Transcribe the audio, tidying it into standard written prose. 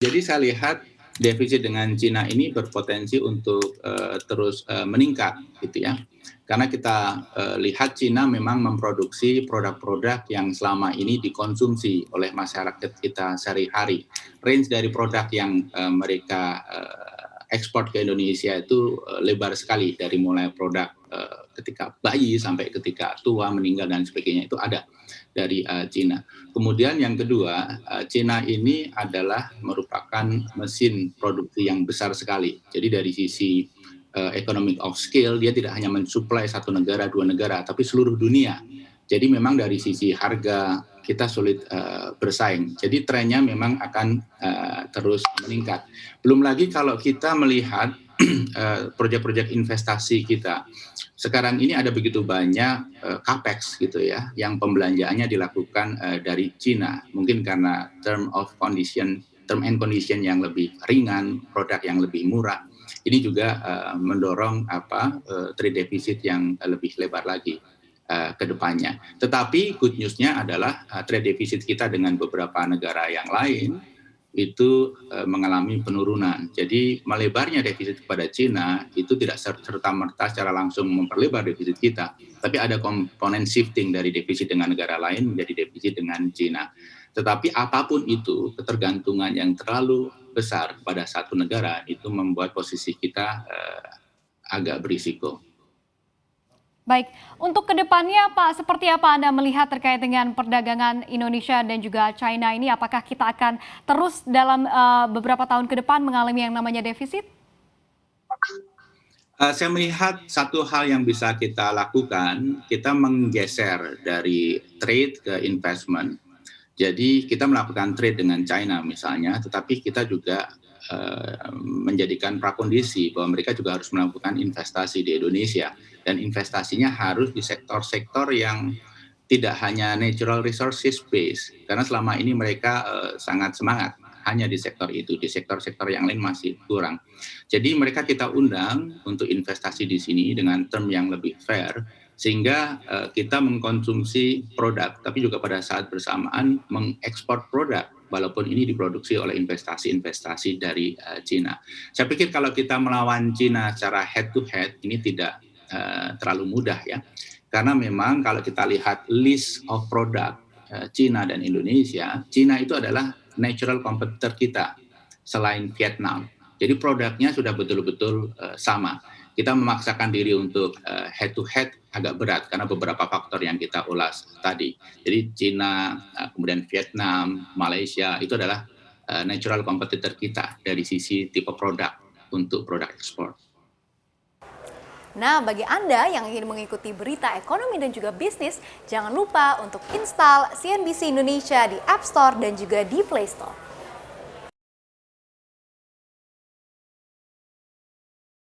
Jadi saya lihat defisit dengan Cina ini berpotensi untuk terus meningkat gitu ya. Karena kita lihat Cina memang memproduksi produk-produk yang selama ini dikonsumsi oleh masyarakat kita sehari-hari. Range dari produk yang mereka ekspor ke Indonesia itu lebar sekali, dari mulai produk ketika bayi sampai ketika tua meninggal dan sebagainya, itu ada dari Cina. Kemudian yang kedua, Cina ini adalah merupakan mesin produksi yang besar sekali. Jadi dari sisi economic of scale, dia tidak hanya mensuplai satu negara, dua negara, tapi seluruh dunia. Jadi memang dari sisi harga kita sulit bersaing. Jadi trennya memang akan terus meningkat. Belum lagi kalau kita melihat proyek-proyek investasi kita. Sekarang ini ada begitu banyak capex gitu ya, yang pembelanjaannya dilakukan dari Cina. Mungkin karena term and condition yang lebih ringan, produk yang lebih murah. Ini juga mendorong trade deficit yang lebih lebar lagi ke depannya. Tetapi good news-nya adalah trade deficit kita dengan beberapa negara yang lain itu mengalami penurunan. Jadi melebarnya defisit kepada Cina itu tidak serta-merta secara langsung memperlebar defisit kita, tapi ada komponen shifting dari defisit dengan negara lain menjadi defisit dengan Cina. Tetapi apapun itu, ketergantungan yang terlalu besar pada satu negara itu membuat posisi kita agak berisiko. Baik, untuk kedepannya Pak, seperti apa Anda melihat terkait dengan perdagangan Indonesia dan juga China ini? Apakah kita akan terus dalam beberapa tahun ke depan mengalami yang namanya defisit? Saya melihat satu hal yang bisa kita lakukan, kita menggeser dari trade ke investment. Jadi kita melakukan trade dengan China misalnya, tetapi kita juga menjadikan prakondisi bahwa mereka juga harus melakukan investasi di Indonesia, dan investasinya harus di sektor-sektor yang tidak hanya natural resources base, karena selama ini mereka sangat semangat hanya di sektor itu, di sektor-sektor yang lain masih kurang. Jadi mereka kita undang untuk investasi di sini dengan term yang lebih fair, sehingga kita mengkonsumsi produk, tapi juga pada saat bersamaan mengekspor produk, walaupun ini diproduksi oleh investasi-investasi dari Cina. Saya pikir kalau kita melawan Cina secara head to head, ini tidak terlalu mudah ya. Karena memang kalau kita lihat list of produk Cina dan Indonesia, Cina itu adalah natural competitor kita selain Vietnam. Jadi produknya sudah betul-betul sama. Kita memaksakan diri untuk head to head agak berat karena beberapa faktor yang kita ulas tadi. Jadi Cina, kemudian Vietnam, Malaysia itu adalah natural competitor kita dari sisi tipe produk untuk produk ekspor. Nah, bagi Anda yang ingin mengikuti berita ekonomi dan juga bisnis, jangan lupa untuk install CNBC Indonesia di App Store dan juga di Play Store.